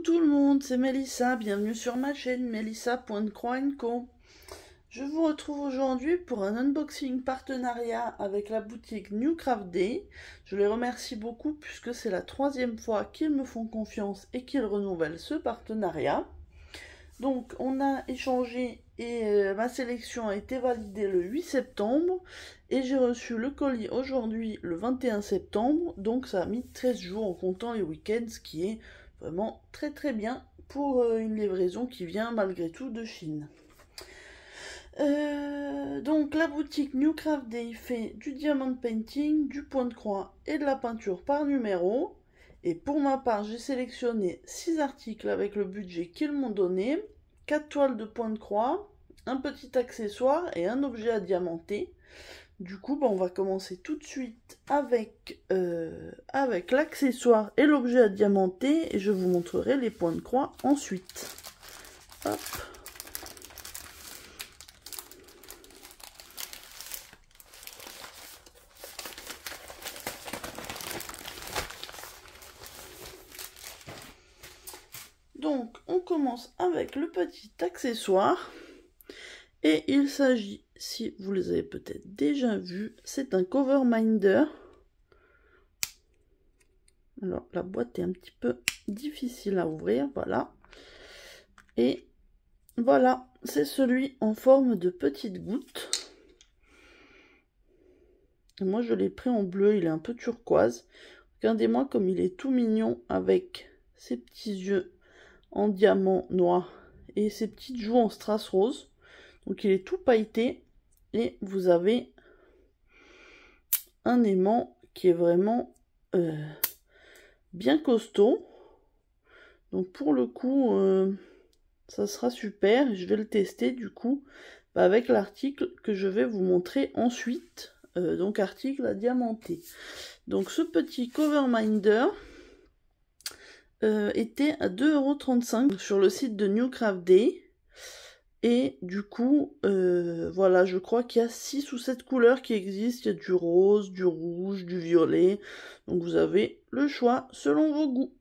tout le monde, c'est Mélissa, bienvenue sur ma chaîne melissa.croix&co. Je vous retrouve aujourd'hui pour un unboxing partenariat avec la boutique New Craft Day. Je les remercie beaucoup puisque c'est la 3e fois qu'ils me font confiance et qu'ils renouvellent ce partenariat. Donc on a échangé et ma sélection a été validée le 8 septembre et j'ai reçu le colis aujourd'hui le 21 septembre, donc ça a mis 13 jours en comptant les week-ends, ce qui est vraiment très bien pour une livraison qui vient malgré tout de Chine. Donc la boutique New Craft Day fait du diamond painting, du point de croix et de la peinture par numéro. Et pour ma part, j'ai sélectionné 6 articles avec le budget qu'ils m'ont donné, 4 toiles de point de croix, un petit accessoire et un objet à diamanter. Du coup, on va commencer tout de suite avec l'accessoire et l'objet à diamanter et je vous montrerai les points de croix ensuite. Hop. Donc, on commence avec le petit accessoire. Et il s'agit, si vous les avez peut-être déjà vus, c'est un cover minder. Alors, la boîte est un petit peu difficile à ouvrir, voilà. Et voilà, c'est celui en forme de petite goutte. Et moi, je l'ai pris en bleu, il est un peu turquoise. Regardez-moi comme il est tout mignon avec ses petits yeux en diamant noir et ses petites joues en strass rose. Donc il est tout pailleté et vous avez un aimant qui est vraiment bien costaud. Donc pour le coup, ça sera super. Je vais le tester du coup avec l'article que je vais vous montrer ensuite. Donc article à diamanter. Donc ce petit cover minder était à 2,35 € sur le site de New Craft Day. Et du coup, voilà, je crois qu'il y a 6 ou 7 couleurs qui existent. Il y a du rose, du rouge, du violet. Donc vous avez le choix selon vos goûts.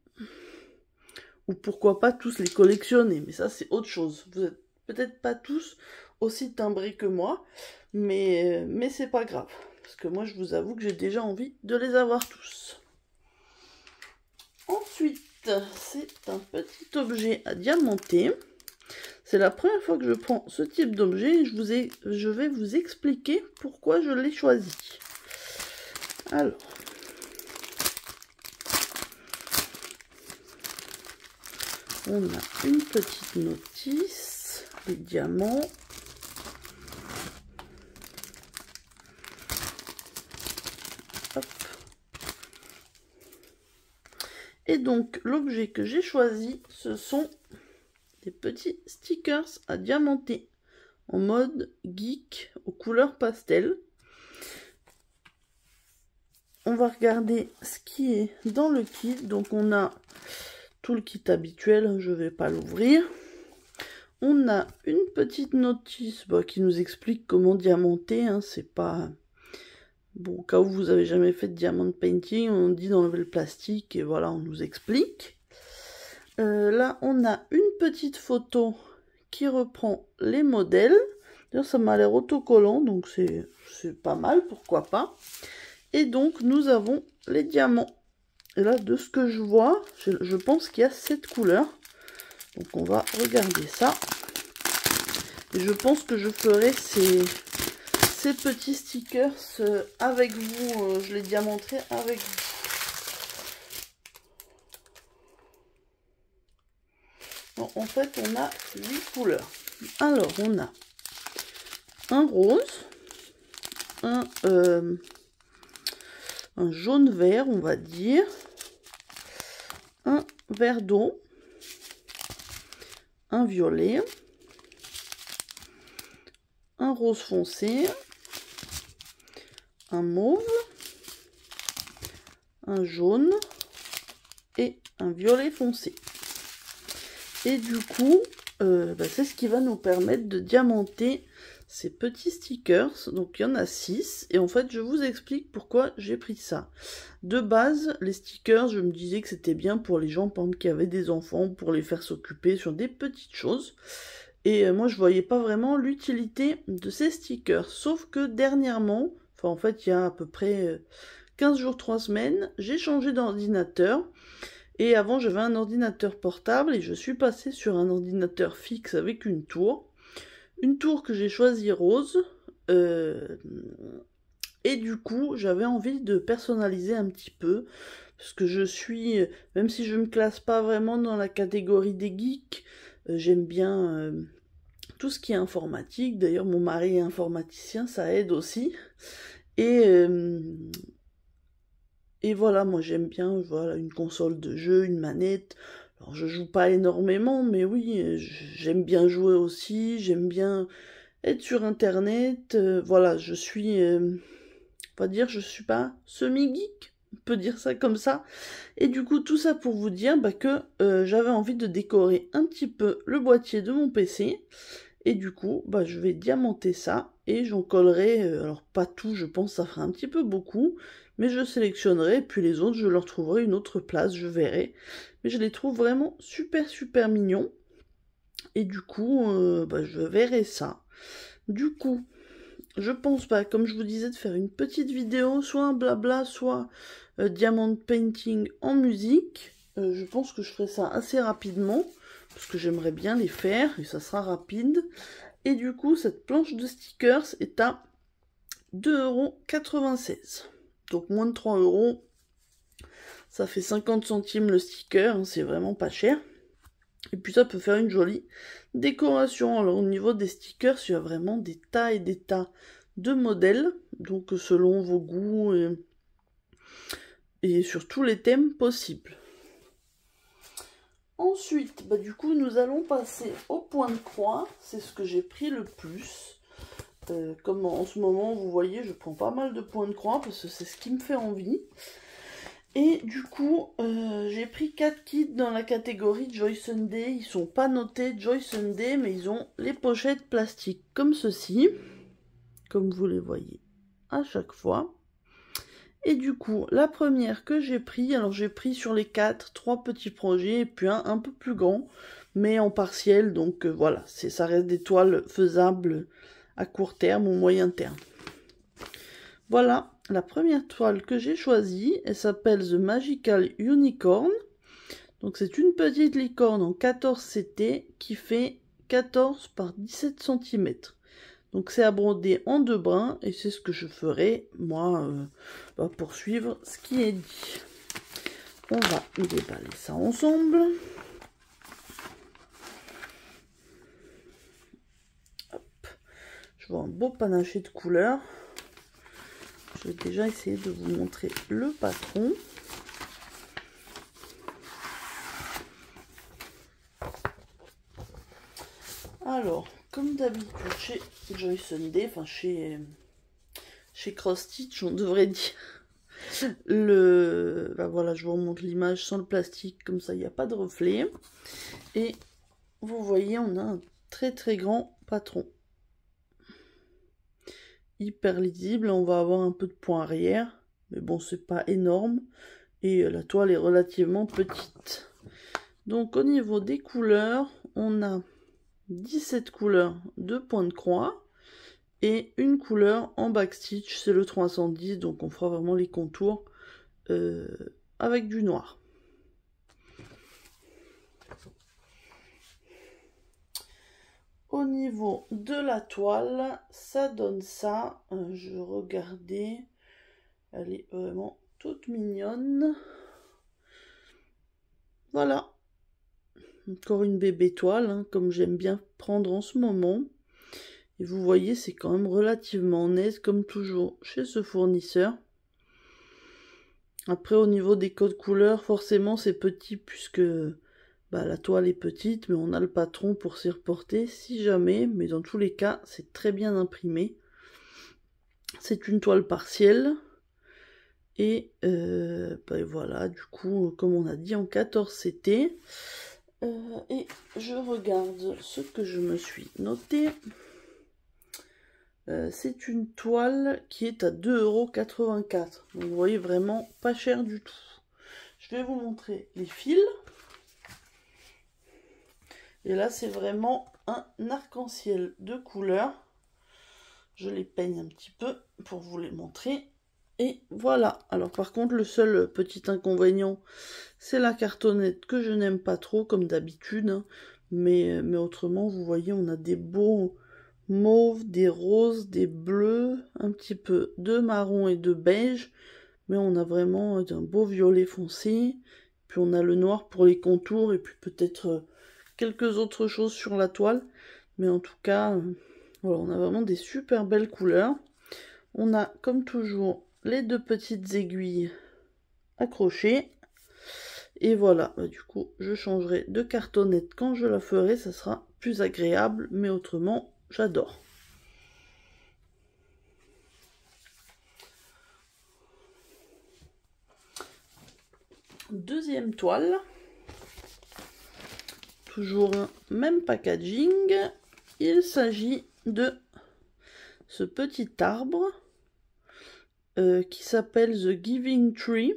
Ou pourquoi pas tous les collectionner. Mais ça, c'est autre chose. Vous n'êtes peut-être pas tous aussi timbrés que moi. Mais c'est pas grave. Parce que moi, je vous avoue que j'ai déjà envie de les avoir tous. Ensuite, c'est un petit objet à diamanter. C'est la première fois que je prends ce type d'objet et je vais vous expliquer pourquoi je l'ai choisi. Alors, on a une petite notice, les diamants. Hop. Et donc, l'objet que j'ai choisi, ce sont des petits stickers à diamanter en mode geek aux couleurs pastel. On va regarder ce qui est dans le kit. Donc on a tout le kit habituel, je vais pas l'ouvrir. On a une petite notice qui nous explique comment diamanter, hein, c'est pas... Bon, au cas où vous avez jamais fait de diamond painting, on dit d'enlever le plastique et voilà, on nous explique. Là, on a une petite photo qui reprend les modèles. D'ailleurs, ça m'a l'air autocollant, donc c'est pas mal, pourquoi pas. Et donc, nous avons les diamants. Et là, de ce que je vois, je pense qu'il y a 7 couleurs. Donc, on va regarder ça. Et je pense que je ferai ces petits stickers avec vous. Je les diamanterai avec vous. Bon, en fait, on a 8 couleurs. Alors, on a un rose, un jaune-vert, on va dire, un vert d'eau, un violet, un rose foncé, un mauve, un jaune et un violet foncé. Et du coup, c'est ce qui va nous permettre de diamanter ces petits stickers. Donc il y en a 6 et en fait je vous explique pourquoi j'ai pris ça. De base, les stickers, je me disais que c'était bien pour les gens par exemple, qui avaient des enfants, pour les faire s'occuper sur des petites choses. Et moi je voyais pas vraiment l'utilité de ces stickers. Sauf que dernièrement, enfin en fait il y a à peu près 15 jours, 3 semaines, j'ai changé d'ordinateur. Et avant j'avais un ordinateur portable et je suis passée sur un ordinateur fixe avec une tour. Une tour que j'ai choisie rose. Et du coup j'avais envie de personnaliser un petit peu. Parce que je suis, même si je ne me classe pas vraiment dans la catégorie des geeks, j'aime bien tout ce qui est informatique. D'ailleurs mon mari est informaticien, ça aide aussi. Et voilà, moi j'aime bien voilà, une console de jeu, une manette. Alors je joue pas énormément, mais oui, j'aime bien jouer aussi, j'aime bien être sur internet. Voilà, je suis, on va dire, je suis pas semi-geek, on peut dire ça comme ça. Et du coup, tout ça pour vous dire que j'avais envie de décorer un petit peu le boîtier de mon PC. Et du coup, je vais diamanter ça et j'en collerai, alors pas tout, je pense ça fera un petit peu beaucoup, mais je sélectionnerai, puis les autres, je leur trouverai une autre place, je verrai. Mais je les trouve vraiment super super mignons. Et du coup, je verrai ça. Du coup, je pense pas, comme je vous disais, de faire une petite vidéo, soit un blabla, soit diamond painting en musique. Je pense que je ferai ça assez rapidement, parce que j'aimerais bien les faire, et ça sera rapide. Et du coup, cette planche de stickers est à 2,96 €. Donc moins de 3 €. Ça fait 50 centimes le sticker, hein, c'est vraiment pas cher. Et puis ça peut faire une jolie décoration. Alors au niveau des stickers, il y a vraiment des tas et des tas de modèles. Donc selon vos goûts et sur tous les thèmes possibles. Ensuite, du coup, nous allons passer au point de croix. C'est ce que j'ai pris le plus. Comme en ce moment, vous voyez, je prends pas mal de points de croix parce que c'est ce qui me fait envie. Et du coup, j'ai pris 4 kits dans la catégorie Joy Sunday. Ils sont pas notés Joy Sunday, mais ils ont les pochettes plastiques comme ceci. Comme vous les voyez à chaque fois. Et du coup, la première que j'ai pris, alors j'ai pris sur les 4, 3 petits projets et puis un peu plus grand, mais en partiel, donc voilà, ça reste des toiles faisables à court terme ou moyen terme. Voilà, la première toile que j'ai choisie, elle s'appelle The Magical Unicorn. Donc c'est une petite licorne en 14 CT qui fait 14 par 17 cm. Donc c'est à broder en 2 brins et c'est ce que je ferai moi pour suivre ce qui est dit. On va déballer ça ensemble. Hop. Je vois un beau panaché de couleurs. Je vais déjà essayer de vous montrer le patron. Alors, comme d'habitude chez Joy Sunday, enfin chez Cross Stitch, on devrait dire. Voilà, je vous remonte l'image sans le plastique, comme ça il n'y a pas de reflet. Et vous voyez, on a un très très grand patron. Hyper lisible, on va avoir un peu de point arrière, mais bon, c'est pas énorme. Et la toile est relativement petite. Donc au niveau des couleurs, on a 17 couleurs de points de croix. Et une couleur en backstitch, c'est le 310, donc on fera vraiment les contours avec du noir. Au niveau de la toile, ça donne ça. Je regardais, elle est vraiment toute mignonne. Voilà. Encore une bébé toile, hein, comme j'aime bien prendre en ce moment. Et vous voyez, c'est quand même relativement net, comme toujours, chez ce fournisseur. Après, au niveau des codes couleurs, forcément, c'est petit, puisque la toile est petite, mais on a le patron pour s'y reporter, si jamais. Mais dans tous les cas, c'est très bien imprimé. C'est une toile partielle. Et voilà, du coup, comme on a dit, en 14 CT. Et je regarde ce que je me suis noté. C'est une toile qui est à 2,84 €. Donc vous voyez, vraiment pas cher du tout. Je vais vous montrer les fils. Et là, c'est vraiment un arc-en-ciel de couleurs. Je les peigne un petit peu pour vous les montrer. Et voilà. Alors par contre, le seul petit inconvénient, c'est la cartonnette que je n'aime pas trop, comme d'habitude. Hein. Mais autrement, vous voyez, on a des beaux mauves, des roses, des bleus, un petit peu de marron et de beige. Mais on a vraiment un beau violet foncé. Puis on a le noir pour les contours et puis peut-être quelques autres choses sur la toile. Mais en tout cas, voilà, on a vraiment des super belles couleurs. On a comme toujours les deux petites aiguilles accrochées. Et voilà, du coup, je changerai de cartonnette quand je la ferai, ça sera plus agréable, mais autrement, j'adore. Deuxième toile. Toujours même packaging. Il s'agit de ce petit arbre qui s'appelle The Giving Tree.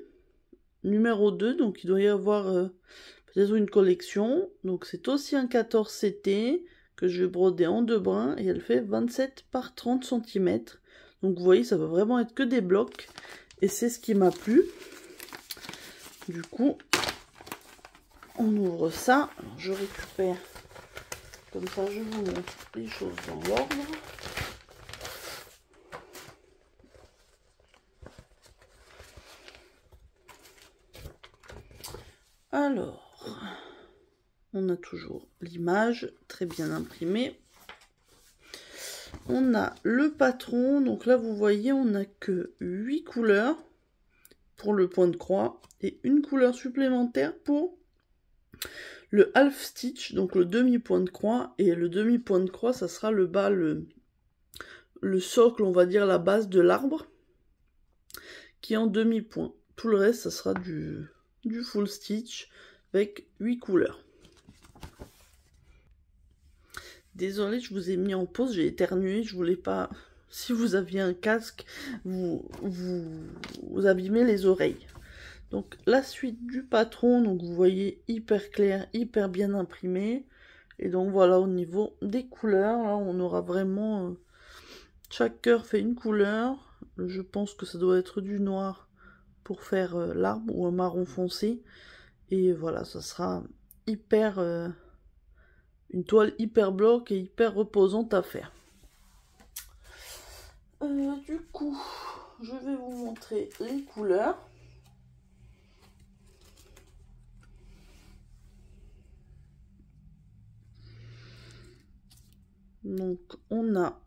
Numéro 2, donc il doit y avoir peut-être une collection. Donc c'est aussi un 14 CT que je vais broder en 2 brins et elle fait 27 par 30 cm. Donc vous voyez, ça va vraiment être que des blocs et c'est ce qui m'a plu. Du coup, on ouvre ça. Alors, je récupère, comme ça je vous montre les choses dans l'ordre. Alors, on a toujours l'image très bien imprimée. On a le patron, donc là vous voyez on n'a que 8 couleurs pour le point de croix et une couleur supplémentaire pour le half stitch, donc le demi point de croix, et le demi point de croix ça sera le bas, le socle, on va dire la base de l'arbre qui est en demi point. Tout le reste ça sera du full stitch avec 8 couleurs. Désolée, je vous ai mis en pause, j'ai éternué, je voulais pas... Si vous aviez un casque, vous abîmez les oreilles. Donc la suite du patron, donc vous voyez hyper clair, hyper bien imprimé. Et donc voilà, au niveau des couleurs, là on aura vraiment... chaque cœur fait une couleur. Je pense que ça doit être du noir pour faire l'arbre ou un marron foncé. Et voilà, ça sera hyper... une toile hyper bloc et hyper reposante à faire. Du coup, je vais vous montrer les couleurs. Donc, on a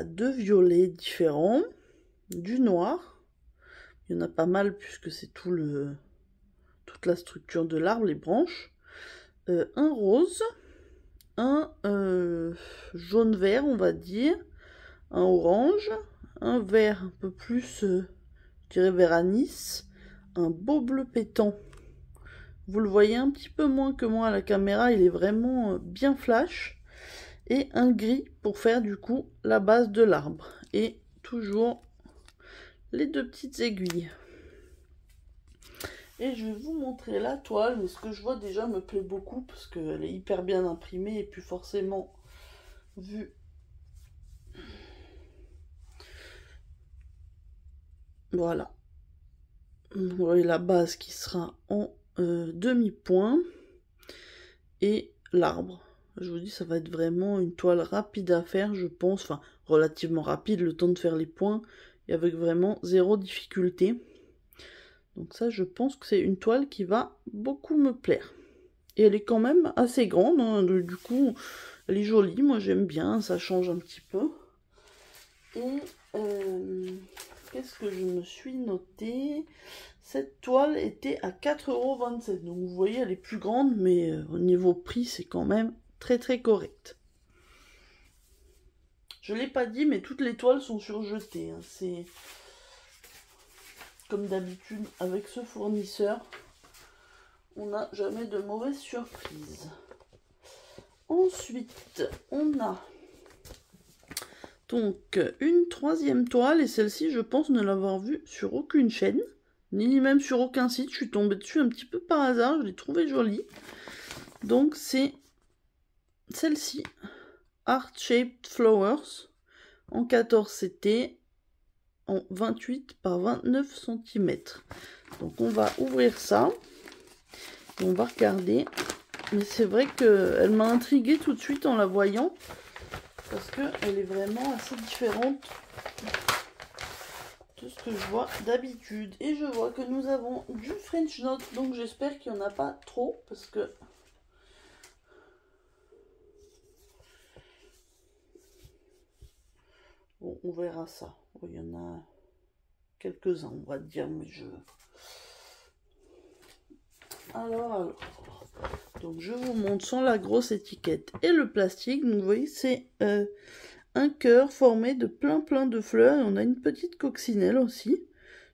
deux violets différents, du noir. Il y en a pas mal puisque c'est toute la structure de l'arbre, les branches. Un rose, un jaune-vert, on va dire, un orange, un vert un peu plus, je dirais vert anis, un beau bleu pétant. Vous le voyez un petit peu moins que moi à la caméra, il est vraiment bien flash. Et un gris pour faire du coup la base de l'arbre. Et toujours les deux petites aiguilles. Et je vais vous montrer la toile, mais ce que je vois déjà me plaît beaucoup parce qu'elle est hyper bien imprimée et puis forcément vu. Voilà. Vous voyez la base qui sera en demi-point et l'arbre. Je vous dis, ça va être vraiment une toile rapide à faire, je pense. Enfin, relativement rapide, le temps de faire les points et avec vraiment zéro difficulté. Donc ça, je pense que c'est une toile qui va beaucoup me plaire. Et elle est quand même assez grande, hein. Du coup, elle est jolie. Moi, j'aime bien, ça change un petit peu. Et qu'est-ce que je me suis noté? Cette toile était à 4,27 €. Donc vous voyez, elle est plus grande, mais au niveau prix, c'est quand même très très correct. Je ne l'ai pas dit, mais toutes les toiles sont surjetées. Hein. C'est comme d'habitude avec ce fournisseur. On n'a jamais de mauvaises surprises. Ensuite, on a donc une troisième toile, et celle-ci, je pense ne l'avoir vue sur aucune chaîne, ni même sur aucun site. Je suis tombée dessus un petit peu par hasard, je l'ai trouvée jolie. Donc c'est celle-ci, Heart Shaped Flowers, en 14 CT, en 28 par 29 cm. Donc on va ouvrir ça, et on va regarder. Mais c'est vrai qu'elle m'a intriguée tout de suite en la voyant, parce qu'elle est vraiment assez différente de ce que je vois d'habitude. Et je vois que nous avons du French Knot, donc j'espère qu'il n'y en a pas trop, parce que... Bon, on verra ça. Oh, il y en a quelques-uns, on va dire, mais je... Alors... Donc je vous montre sans la grosse étiquette et le plastique. Donc vous voyez, c'est un cœur formé de plein de fleurs. Et on a une petite coccinelle aussi.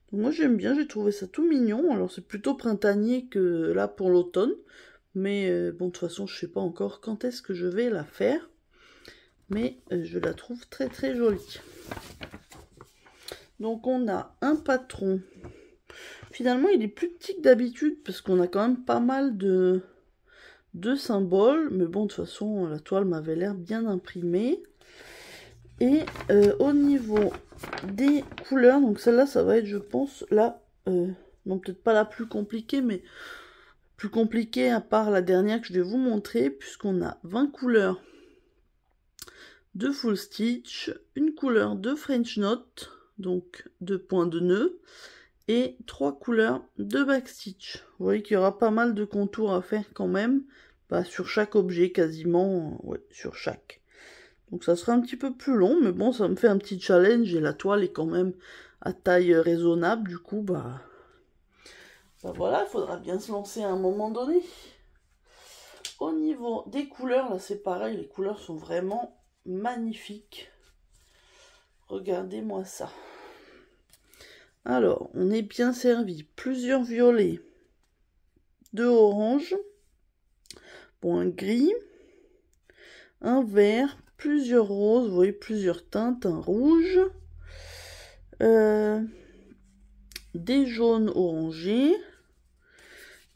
Donc moi j'aime bien, j'ai trouvé ça tout mignon. Alors c'est plutôt printanier que là pour l'automne. Mais bon, de toute façon je sais pas encore quand est-ce que je vais la faire. Mais je la trouve très jolie. Donc on a un patron. Finalement il est plus petit que d'habitude parce qu'on a quand même pas mal de symboles, mais bon, de toute façon la toile m'avait l'air bien imprimée. Et au niveau des couleurs, donc celle-là ça va être, je pense, là non, peut-être pas la plus compliquée, mais plus compliquée à part la dernière que je vais vous montrer, puisqu'on a 20 couleurs de full stitch, une couleur de French Knot, donc 2 points de nœud, et 3 couleurs de backstitch. Vous voyez qu'il y aura pas mal de contours à faire quand même, bah, sur chaque objet quasiment, ouais, sur chaque. Donc ça sera un petit peu plus long, mais bon, ça me fait un petit challenge, et la toile est quand même à taille raisonnable, du coup, bah voilà, il faudra bien se lancer à un moment donné. Au niveau des couleurs, là c'est pareil, les couleurs sont vraiment magnifiques. Regardez-moi ça. Alors, on est bien servi. Plusieurs violets, 2 oranges, bon, un gris, un vert, plusieurs roses, vous voyez, plusieurs teintes, un rouge, des jaunes orangés,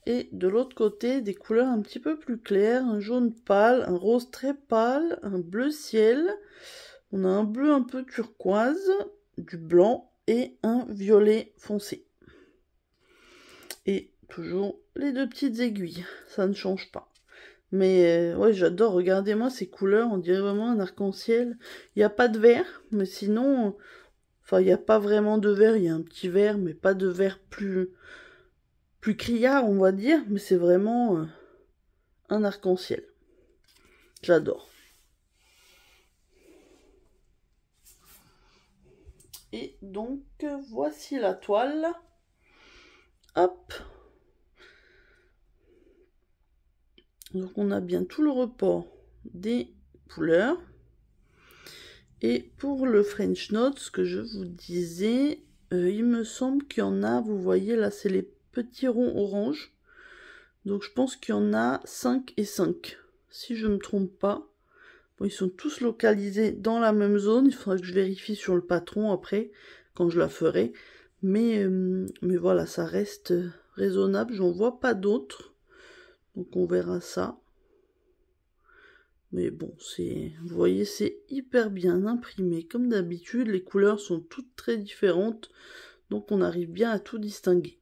et de l'autre côté, des couleurs un petit peu plus claires, un jaune pâle, un rose très pâle, un bleu ciel, on a un bleu un peu turquoise, du blanc, et un violet foncé. Et toujours les 2 petites aiguilles, ça ne change pas. Mais ouais, j'adore, regardez-moi ces couleurs, on dirait vraiment un arc-en-ciel. Il n'y a pas de vert, mais sinon, enfin il n'y a pas vraiment de vert, il y a un petit vert, mais pas de vert plus criard, on va dire, mais c'est vraiment un arc-en-ciel. J'adore. Et donc, voici la toile. Hop. Donc, on a bien tout le report des couleurs. Et pour le French Knot, ce que je vous disais, il me semble qu'il y en a, vous voyez, là, c'est les petits ronds orange. Donc, je pense qu'il y en a 5 et 5, si je ne me trompe pas. Bon, ils sont tous localisés dans la même zone. Il faudra que je vérifie sur le patron après, quand je la ferai. Mais voilà, ça reste raisonnable. J'en vois pas d'autres. Donc on verra ça. Mais bon, vous voyez, c'est hyper bien imprimé. Comme d'habitude, les couleurs sont toutes très différentes. Donc on arrive bien à tout distinguer.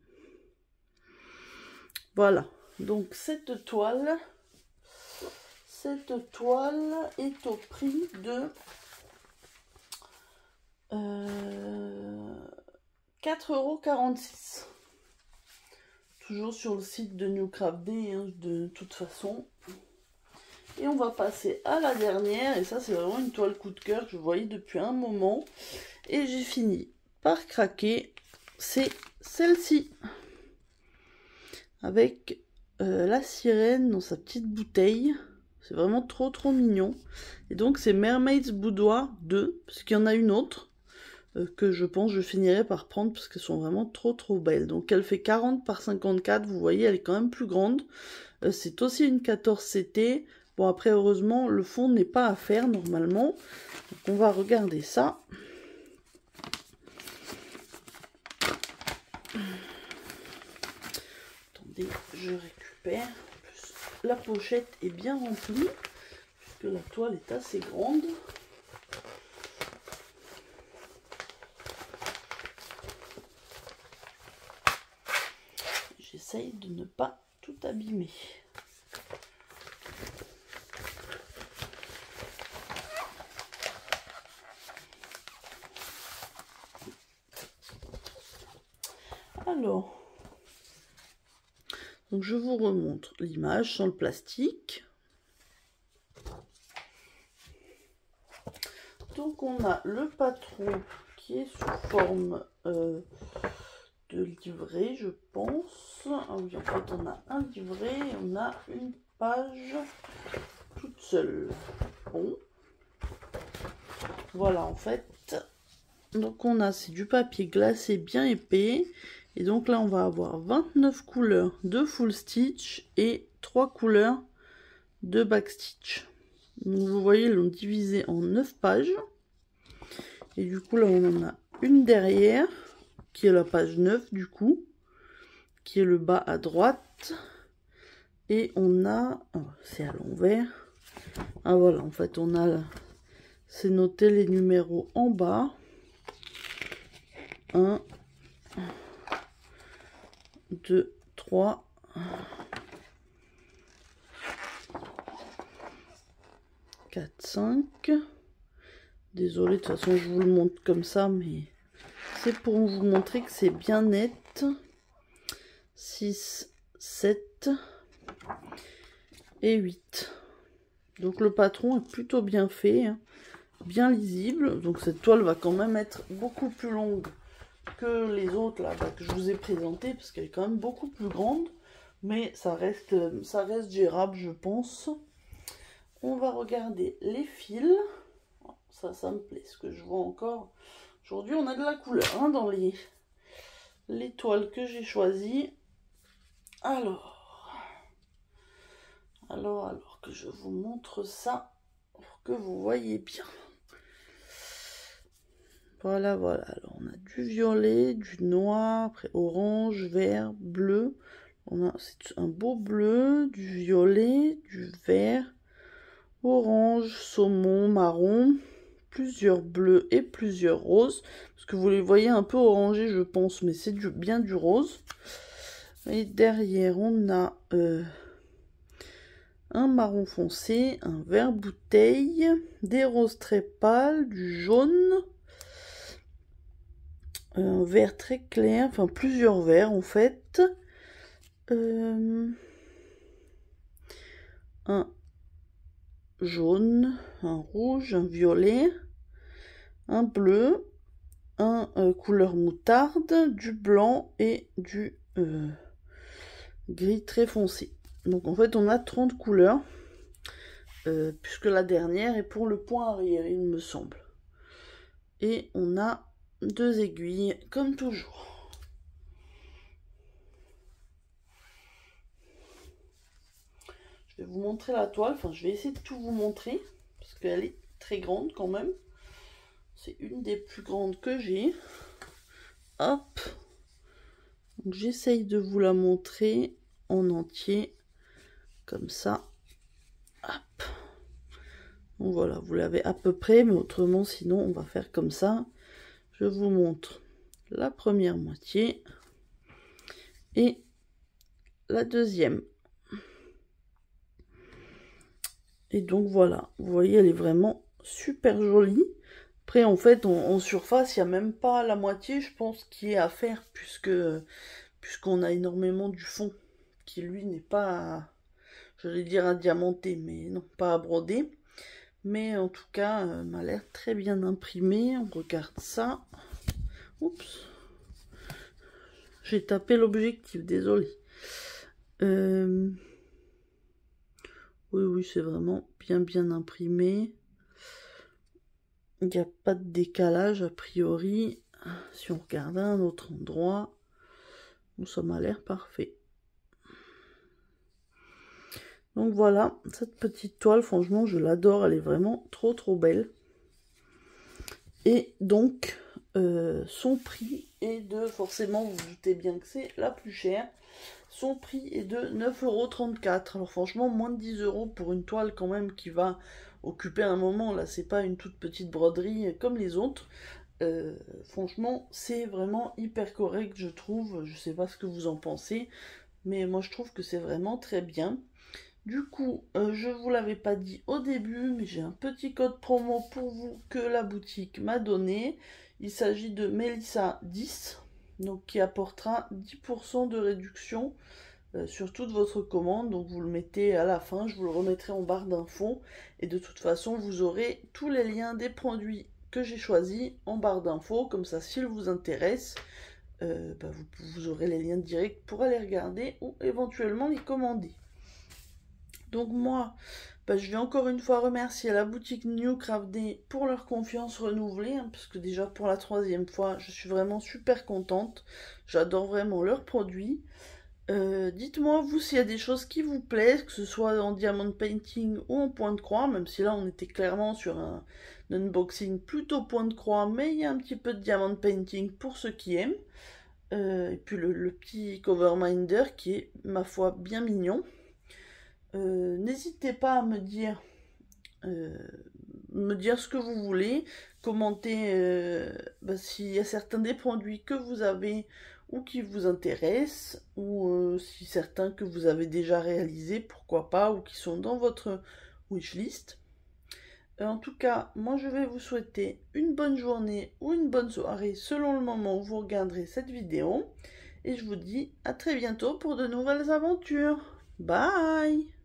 Voilà. Donc cette toile est au prix de 4,46 €. Toujours sur le site de New Craft Day, hein, de toute façon. Et on va passer à la dernière. Et ça, c'est vraiment une toile coup de cœur que je voyais depuis un moment. Et j'ai fini par craquer. C'est celle-ci. Avec la sirène dans sa petite bouteille. C'est vraiment trop mignon. Et donc c'est Mermaid's Boudoir 2, parce qu'il y en a une autre que je pense je finirai par prendre parce qu'elles sont vraiment trop belles. Donc elle fait 40 par 54, vous voyez, elle est quand même plus grande. C'est aussi une 14 CT. Bon, après, heureusement, le fond n'est pas à faire normalement. Donc, on va regarder ça. Attendez, je récupère. En plus, la pochette est bien remplie, puisque la toile est assez grande. J'essaye de ne pas tout abîmer. Alors, donc je vous remontre l'image sans le plastique. Donc on a le patron qui est sous forme de livret, je pense. Ah oui, en fait on a un livret, on a une page toute seule. Bon, voilà en fait. Donc on a, c'est du papier glacé bien épais. Et donc là on va avoir 29 couleurs de full stitch et 3 couleurs de backstitch. Donc vous voyez, ils l'ont divisé en 9 pages. Et du coup là on en a une derrière, qui est la page 9 du coup, qui est le bas à droite. Et on a, oh, c'est à l'envers. Ah voilà, en fait on a, c'est noté les numéros en bas. 1, 2, 3, 4, 5. Désolée, de toute façon je vous le montre comme ça, mais c'est pour vous montrer que c'est bien net. 6, 7 et 8. Donc le patron est plutôt bien fait, hein, bien lisible. Donc cette toile va quand même être beaucoup plus longue que les autres là, que je vous ai présenté, parce qu'elle est quand même beaucoup plus grande, mais ça reste gérable, je pense. On va regarder les fils. Ça me plaît, ce que je vois encore. Aujourd'hui, on a de la couleur hein, dans les toiles que j'ai choisies. Alors que je vous montre ça, pour que vous voyez bien. Voilà. Alors, on a du violet, du noir, après orange, vert, bleu. On a un beau bleu, du violet, du vert, orange, saumon, marron, plusieurs bleus et plusieurs roses. Parce que vous les voyez un peu orangés, je pense, mais c'est bien du rose. Et derrière, on a un marron foncé, un vert bouteille, des roses très pâles, du jaune, un vert très clair, enfin plusieurs verts en fait, un jaune, un rouge, un violet, un bleu, un couleur moutarde, du blanc et du gris très foncé. Donc en fait on a 30 couleurs, puisque la dernière est pour le point arrière il me semble. Et on a 2 aiguilles comme toujours. Je vais vous montrer la toile, enfin je vais essayer de tout vous montrer, parce qu'elle est très grande quand même. C'est une des plus grandes que j'ai. Hop. J'essaye de vous la montrer en entier, comme ça. Hop. Donc voilà, vous l'avez à peu près, mais autrement, sinon, on va faire comme ça. Je vous montre la première moitié et la deuxième. Et donc voilà, vous voyez, elle est vraiment super jolie. Après, en fait, en surface, il n'y a même pas la moitié, je pense, qui est à faire, puisqu'on a énormément du fond, qui lui n'est pas, j'allais dire à diamanter, mais non, pas à broder. Mais en tout cas, m'a l'air très bien imprimé. On regarde ça. Oups. J'ai tapé l'objectif, désolé. Oui, c'est vraiment bien imprimé. Il n'y a pas de décalage a priori. Si on regarde à un autre endroit, ça m'a l'air parfait. Donc voilà, cette petite toile, franchement, je l'adore. Elle est vraiment trop, trop belle. Et donc, son prix est de, forcément, vous vous doutez bien que c'est la plus chère. Son prix est de 9,34 €. Alors franchement, moins de 10 € pour une toile quand même qui va occuper un moment. Là, c'est pas une toute petite broderie comme les autres. Franchement, c'est vraiment hyper correct, je trouve. Je sais pas ce que vous en pensez, mais moi je trouve que c'est vraiment très bien. Du coup, je vous l'avais pas dit au début, mais j'ai un petit code promo pour vous que la boutique m'a donné. Il s'agit de Melissa 10, donc qui apportera 10% de réduction sur toute votre commande. Donc vous le mettez à la fin, je vous le remettrai en barre d'infos. Et de toute façon, vous aurez tous les liens des produits que j'ai choisis en barre d'infos. Comme ça, s'ils vous intéressent, vous aurez les liens directs pour aller regarder ou éventuellement les commander. Donc moi, je vais encore une fois remercier la boutique New Craft Day pour leur confiance renouvelée, hein, parce que déjà pour la 3e fois, je suis vraiment super contente. J'adore vraiment leurs produits. Dites-moi vous s'il y a des choses qui vous plaisent, que ce soit en diamond painting ou en point de croix, même si là on était clairement sur un unboxing plutôt point de croix, mais il y a un petit peu de diamond painting pour ceux qui aiment. Et puis le petit cover minder qui est, ma foi, bien mignon. N'hésitez pas à me dire ce que vous voulez, commenter s'il y a certains des produits que vous avez ou qui vous intéressent, ou si certains que vous avez déjà réalisés, pourquoi pas, ou qui sont dans votre wishlist. En tout cas, moi je vais vous souhaiter une bonne journée ou une bonne soirée selon le moment où vous regarderez cette vidéo. Et je vous dis à très bientôt pour de nouvelles aventures. Bye!